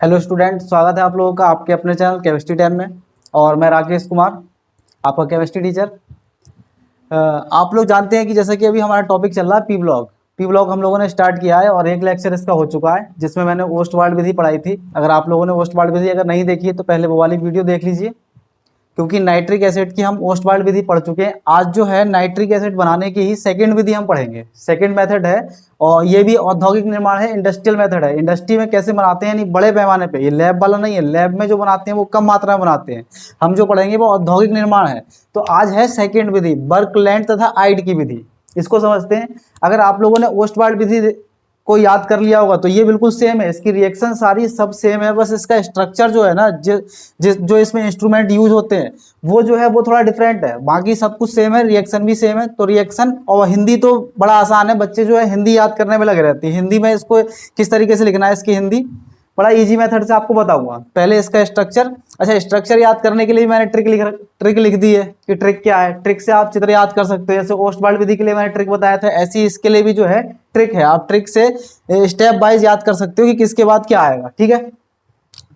Hello student, स्वागत है आप लोगों का आपके अपने चैनल केमिस्ट्री 10 में। और मैं राकेश कुमार, आपका केमिस्ट्री टीचर। आप लोग जानते हैं कि जैसे कि अभी हमारा टॉपिक चल रहा है पी ब्लॉक हम लोगों ने स्टार्ट किया है और एक लेक्चर इसका हो चुका है जिसमें मैंने ओस्टवाल्ड विधि पढ़ाई थी। अगर आप लोगों ने ओस्टवाल्ड विधि अगर नहीं देखी है तो पहले वो वाली वीडियो देख लीजिए, क्योंकि नाइट्रिक एसिड की हम ओस्टवाल्ड विधि पढ़ चुके हैं। आज जो है नाइट्रिक एसिड बनाने की ही सेकंड विधि हम पढ़ेंगे। सेकंड मेथड है और ये भी औद्योगिक निर्माण है, इंडस्ट्रियल मेथड है। इंडस्ट्री में कैसे बनाते हैं, यानी बड़े पैमाने पे। ये लैब वाला नहीं है, लैब में जो बनाते हैं वो कम मात्रा में बनाते हैं। हम जो पढ़ेंगे वो औद्योगिक निर्माण है। तो आज है सेकंड विधि, बर्कलैंड तथा आइड की विधि। इसको समझते हैं। अगर आप लोगों ने ओस्टवाल्ड विधि को याद कर लिया होगा तो ये बिल्कुल सेम है, इसकी रिएक्शन सारी सब सेम है, बस इसका स्ट्रक्चर जो है ना, जो इसमें इंस्ट्रूमेंट यूज होते हैं वो जो है वो थोड़ा डिफरेंट है। बाकी सब कुछ सेम है, रिएक्शन भी सेम है। तो रिएक्शन और हिंदी तो बड़ा आसान है, बच्चे जो है हिंदी याद करने में लगे रहते हैं। हिंदी में इसको किस तरीके से लिखना है, इसकी हिंदी बड़ा इजी मेथड से आपको बताऊंगा। पहले इसका स्ट्रक्चर। अच्छा, स्ट्रक्चर याद करने के लिए मैंने ट्रिक लिख दी है कि ट्रिक क्या है। ट्रिक से आप चित्र याद कर सकते हो। जैसे ओस्टवाल्ड विधि के लिए मैंने ट्रिक बताया था, ऐसी इसके लिए भी जो है ट्रिक है। आप ट्रिक से स्टेप वाइज याद कर सकते हो कि किसके बाद क्या आएगा। ठीक है,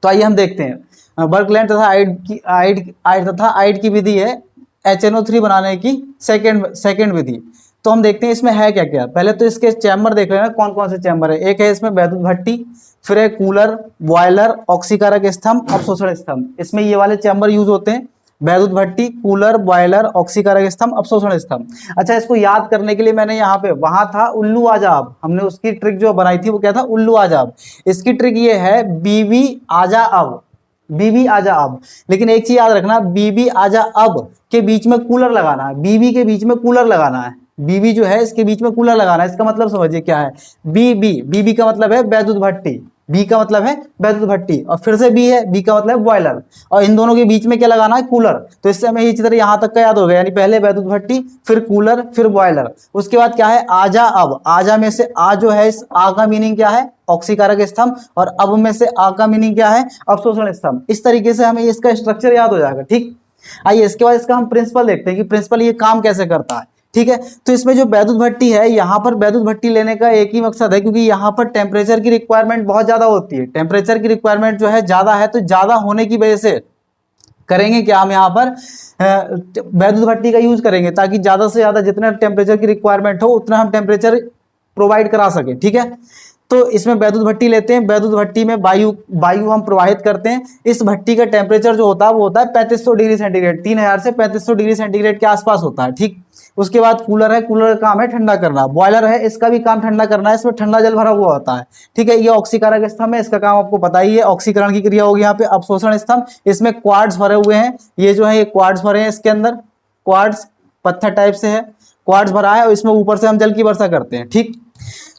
तो आइए हम देखते हैं। बर्कलैंड तथा आइड की विधि है HNO3 बनाने की सेकेंड विधि। तो हम देखते हैं इसमें है क्या क्या। पहले तो इसके चैम्बर देख लेना, कौन कौन से चैम्बर है। एक है इसमें वैद्युत भट्टी, फिर है कूलर, बॉयलर, ऑक्सीकारक स्तंभ, अवशोषण स्तंभ। इसमें ये वाले चैम्बर यूज होते हैं, वैद्युत भट्टी, कूलर, बॉयलर, ऑक्सीकारक स्तंभ, अवशोषण स्तंभ। अच्छा, इसको याद करने के लिए मैंने यहाँ पे, वहां था उल्लू आजाब, हमने उसकी ट्रिक जो बनाई थी वो क्या था, उल्लू आजाब। इसकी ट्रिक ये है बीबी आजा अब, बीबी आजा अब। लेकिन एक चीज याद रखना, बीबी आजा अब के बीच में कूलर लगाना है, बीबी के बीच में कूलर लगाना है। बीबी जो है इसके बीच में कूलर लगाना है। इसका मतलब समझिए क्या है। बीबी का मतलब है वैद्युत भट्टी, बी का मतलब है वैद्युत भट्टी, और फिर से बी है, बी का मतलब है बॉयलर, और इन दोनों के बीच में क्या लगाना है, कूलर। तो इससे हमें ये चित्र यहाँ तक का याद हो गया, यानी पहले वैद्युत भट्टी, फिर कूलर, फिर बॉयलर। उसके बाद क्या है, आजा अब। आजा में से आ जो है, इस आ का मीनिंग क्या है, ऑक्सीकारक स्तंभ, और अब में से आ का मीनिंग क्या है, अवशोषण स्तंभ। इस तरीके से हमें इसका स्ट्रक्चर याद हो जाएगा। ठीक, आइए इसके बाद इसका हम प्रिंसिपल देखते हैं कि प्रिंसिपल ये काम कैसे करता है। ठीक है, तो इसमें जो वैद्युत भट्टी है, यहाँ पर वैद्युत भट्टी लेने का एक ही मकसद है, क्योंकि यहाँ पर टेम्परेचर की रिक्वायरमेंट बहुत ज्यादा होती है। टेम्परेचर की रिक्वायरमेंट जो है ज्यादा है, तो ज्यादा होने की वजह से करेंगे क्या, हम यहाँ पर वैद्युत भट्टी का यूज करेंगे ताकि ज्यादा से ज्यादा जितना टेम्परेचर की रिक्वायरमेंट हो उतना हम टेम्परेचर प्रोवाइड करा सके। ठीक है, तो इसमें वैद्युत भट्टी लेते हैं। वैद्युत भट्टी में वायु हम प्रवाहित करते हैं। इस भट्टी का टेम्परेचर जो होता है वो होता है 3500 डिग्री सेंटीग्रेड, 3000 से 3500 डिग्री सेंटीग्रेड के आसपास होता है। ठीक, उसके बाद कूलर है, कूलर का काम है ठंडा करना। बॉयलर है, इसका भी काम ठंडा करना है, इसमें ठंडा जल भरा हुआ होता है। ठीक है, ये ऑक्सीकारक स्तंभ है, इसका काम आपको पता ही है, ऑक्सीकरण की क्रिया होगी यहाँ पे। अवशोषण स्तंभ, इसमें क्वार्ट्ज भरे हुए हैं, ये जो है ये क्वार्ट्ज भरे हैं, इसके अंदर क्वार्ट्ज पत्थर टाइप से है, क्वार्ट्ज भरा है, और इसमें ऊपर से हम जल की वर्षा करते हैं। ठीक,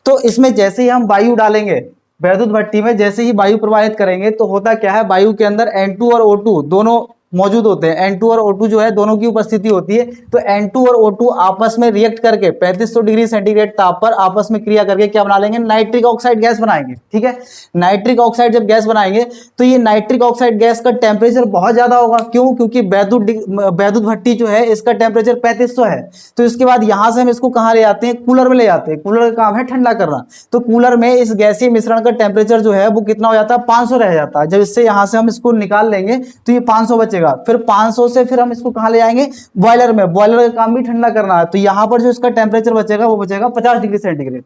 तो इसमें जैसे ही हम वायु डालेंगे, वैद्युत भट्टी में जैसे ही वायु प्रवाहित करेंगे तो होता क्या है, वायु के अंदर N2 और O2 दोनों मौजूद होते हैं। N2 और O2 जो है दोनों की उपस्थिति होती है। तो N2 और O2 आपस में रिएक्ट करके 3500 डिग्री सेंटीग्रेड ताप पर आपस में क्रिया करके क्या बना लेंगे, नाइट्रिक ऑक्साइड गैस बनाएंगे। ठीक है, नाइट्रिक ऑक्साइड जब गैस बनाएंगे तो ये नाइट्रिक ऑक्साइड गैस का टेम्परेचर बहुत ज्यादा होगा। क्यों, क्योंकि वैद्युत भट्टी जो है इसका टेम्परेचर 3500 है। तो इसके बाद यहां से हम इसको कहां ले आते हैं, कूलर में ले जाते हैं। कूलर का काम है ठंडा करना। तो कूलर में इस गैसीय मिश्रण का टेम्परेचर जो है वो कितना हो जाता है, 500 रह जाता है। जब इससे यहां से हम इसको निकाल लेंगे तो ये 500 बचेगा। फिर 500 से फिर हम इसको कहां ले आएंगे, बॉयलर में। बॉयलर का काम भी ठंडा करना है। तो यहां पर जो इसका टेम्परेचर बचेगा वो बचेगा 50 डिग्री सेंटीग्रेड।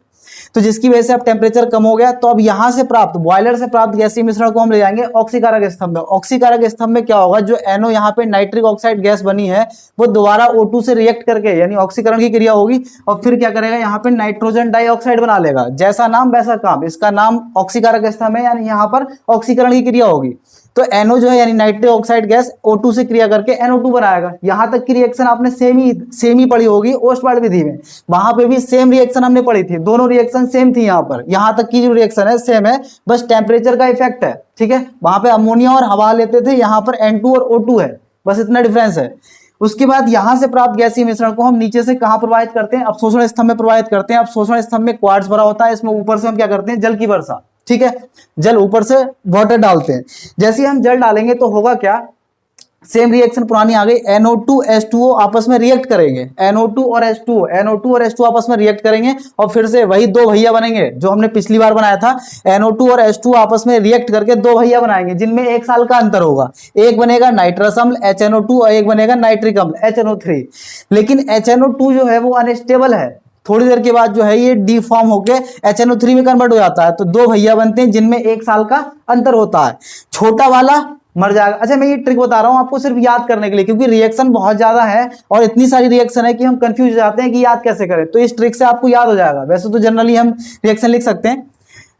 तो जिसकी वजह से अब टेम्परेचर कम हो गया। तो अब यहां से प्राप्त, बॉयलर से प्राप्त गैसीय मिश्रण को हम ले जाएंगे ऑक्सीकारक स्तंभ में। ऑक्सीकारक स्तंभ में क्या होगा, जो NO यहाँ पे नाइट्रिक ऑक्साइड गैस बनी है वो दोबारा O2 से रिएक्ट करके, यानी ऑक्सीकरण की क्रिया होगी, और फिर क्या करेगा, यहाँ पे नाइट्रोजन डाइऑक्साइड बना लेगा। जैसा नाम वैसा काम, इसका नाम ऑक्सीकारक स्तंभ है, यानी यहाँ पर ऑक्सीकरण की क्रिया होगी। तो NO जो है यानी नाइट्रिक ऑक्साइड गैस O2 से क्रिया करके NO2 बनाएगा। यहां तक की रिएक्शन आपने सेम ही पढ़ी होगी ओस्टवाल्ड विधि में, वहां पे भी सेम रिएक्शन हमने पढ़ी थी, दोनों रिएक्शन सेम थी। यहाँ पर यहां तक की जो रिएक्शन है सेम है, बस टेम्परेचर का इफेक्ट है। ठीक है, वहां पे अमोनिया और हवा लेते थे, यहाँ पर N2 और O2 है, बस इतना डिफरेंस है। उसके बाद यहां से प्राप्त गैसीय मिश्रण को हम नीचे से कहां प्रवाहित करते हैं, अवशोषण स्तंभ में प्रवाहित करते हैं। अवशोषण स्तंभ में क्वार्ट्ज भरा होता है, इसमें ऊपर से हम क्या करते हैं, जल की वर्षा। ठीक है, जल ऊपर से वाटर डालते हैं। जैसे ही हम जल डालेंगे तो होगा क्या, सेम रिएक्शन पुरानी आ गई, NO2 H2O आपस में रिएक्ट करेंगे, NO2 और H2O आपस में रिएक्ट करेंगे और फिर से वही दो भैया बनेंगे जो हमने पिछली बार बनाया था। NO2 और H2O आपस में रिएक्ट करके दो भैया बनाएंगे जिनमें 1 साल का अंतर होगा। एक बनेगा नाइट्रस अम्ल HNO2 और एक बनेगा नाइट्रिक अम्ल HNO3। लेकिन HNO2 जो है वो अनस्टेबल है, थोड़ी देर के बाद जो है ये डीफॉर्म होके HNO3 में कन्वर्ट हो जाता है। तो दो भैया बनते हैं जिनमें 1 साल का अंतर होता है। छोटा वाला मर जाएगा। अच्छा, मैं ये ट्रिक बता रहा हूं आपको सिर्फ याद करने के लिए, क्योंकि रिएक्शन बहुत ज्यादा है और इतनी सारी रिएक्शन है कि हम कंफ्यूज हो जाते हैं कि याद कैसे करें। तो इस ट्रिक से आपको याद हो जाएगा। वैसे तो जनरली हम रिएक्शन लिख सकते हैं,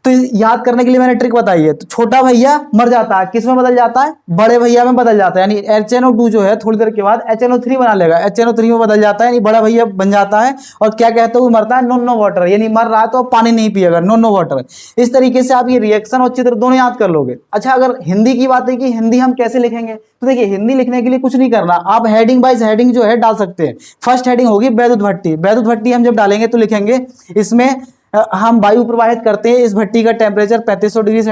तो याद करने के लिए मैंने ट्रिक बताई है। तो छोटा भैया मर जाता है, किस में बदल जाता है? बड़े भैया में बदल जाता है। यानी HNO2 जो है थोड़ी देर के बाद HNO3 बना लेगा, HNO3 में बदल जाता है, यानी बड़ा भैया बन जाता है। और क्या कहते हुए मरता है? नो वाटर, यानी मर रहा है तो पानी नहीं पिएगा, नो वाटर। इस तरीके से आप ये रिएक्शन और चित्र दोनों याद कर लोगे। अच्छा, अगर हिंदी की बात है कि हिंदी हम कैसे लिखेंगे, तो देखिए हिंदी लिखने के लिए कुछ नहीं करना, आप हेडिंग बाइज हेडिंग जो है डाल सकते हैं। फर्स्ट हेडिंग होगी वैद्युत भट्टी। वैद्युत भट्टी हम जब डालेंगे तो लिखेंगे इसमें हम वायु प्रवाहित करते हैं। इस भट्टी का टेम्परेचर 3500 डिग्री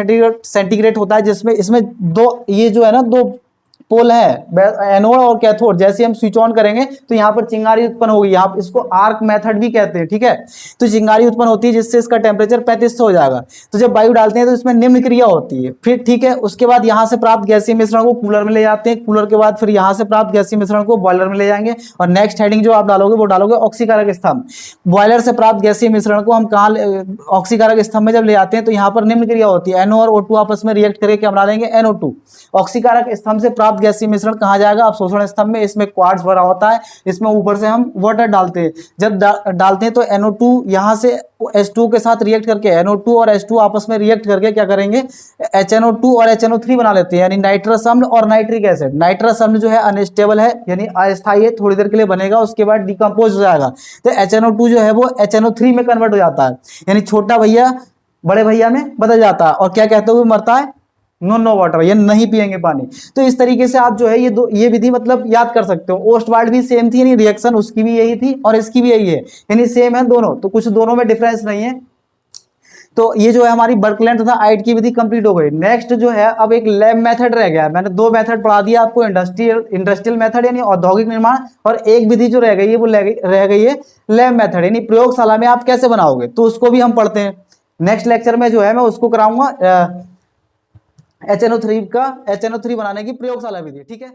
सेंटीग्रेड होता है, जिसमें इसमें दो ये जो है ना दो पोल है, एनोड और कैथोड। जैसे हम स्विच ऑन करेंगे तो यहाँ पर चिंगारी उत्पन्न होगी, यहाँ इसको आर्क मेथड भी कहते हैं, ठीक है। तो चिंगारी उत्पन्न होती है जिससे इसका टेम्परेचर 3500 हो जाएगा। तो जब वायु डालते हैं तो इसमें निम्न क्रिया होती है, फिर ठीक है। उसके बाद यहाँ से प्राप्त गैसीय मिश्रण को कूलर में ले जाते हैं, कूलर के बाद फिर यहाँ से प्राप्त गैसीय मिश्रण को बॉयलर में ले जाएंगे। और नेक्स्ट हेडिंग जो आप डालोगे वो डालोगे ऑक्सीकारक स्तंभ। बॉयलर से प्राप्त गैसीय मिश्रण को हम कहाँ ऑक्सीकारक स्तंभ में जब ले जाते हैं तो यहाँ पर निम्न क्रिया होती है, NO और O2 आपस में रिएक्ट करके क्या बना देंगे? NO2। ऑक्सीकारक स्तंभ से प्राप्त गैसीय मिश्रण कहाँ जाएगा? अवशोषण स्तंभ में। इसमें क्वार्ट्ज भरा होता है, इसमें ऊपर से हम वाटर डालते हैं। जब डालते हैं तो NO2 यहाँ से H2 के साथ रिएक्ट करके, NO2 और H2 आपस में रिएक्ट करके क्या करेंगे? HNO2 और HNO3 बना लेते हैं, यानी नाइट्रस अम्ल और नाइट्रिक एसिड। नाइट्रस अम्ल जो है अनस्टेबल है, यानी अस्थायी है, थोड़ी देर के लिए बनेगा, उसके बाद डिकम्पोज हो जाएगा। तो HNO2 जो है वो HNO3 में कन्वर्ट हो जाता है, यानी छोटा भैया बड़े भैया में बदल जाता है। और क्या कहते हुए मरता है? नो वाटर, ये नहीं पिएंगे पानी। तो इस तरीके से आप जो है ये विधि मतलब याद कर सकते हो। ओस्टवाल्ड भी सेम थी, यानी रिएक्शन उसकी भी यही थी और इसकी भी यही है, यानी सेम है दोनों, तो कुछ दोनों में डिफरेंस नहीं है। तो ये जो है हमारी बर्कलैंड तथा आइट की विधि कंप्लीट हो गई। नेक्स्ट जो है अब एक लैब मेथड रह गया। मैंने दो मेथड पढ़ा दिया आपको, इंडस्ट्रियल मेथड यानी औद्योगिक निर्माण, और एक विधि जो रह गई है वो रह गई है लैब मेथड, यानी प्रयोगशाला में आप कैसे बनाओगे, तो उसको भी हम पढ़ते हैं। नेक्स्ट लेक्चर में जो है मैं उसको कराऊंगा HNO3 बनाने की प्रयोगशाला विधि, ठीक है।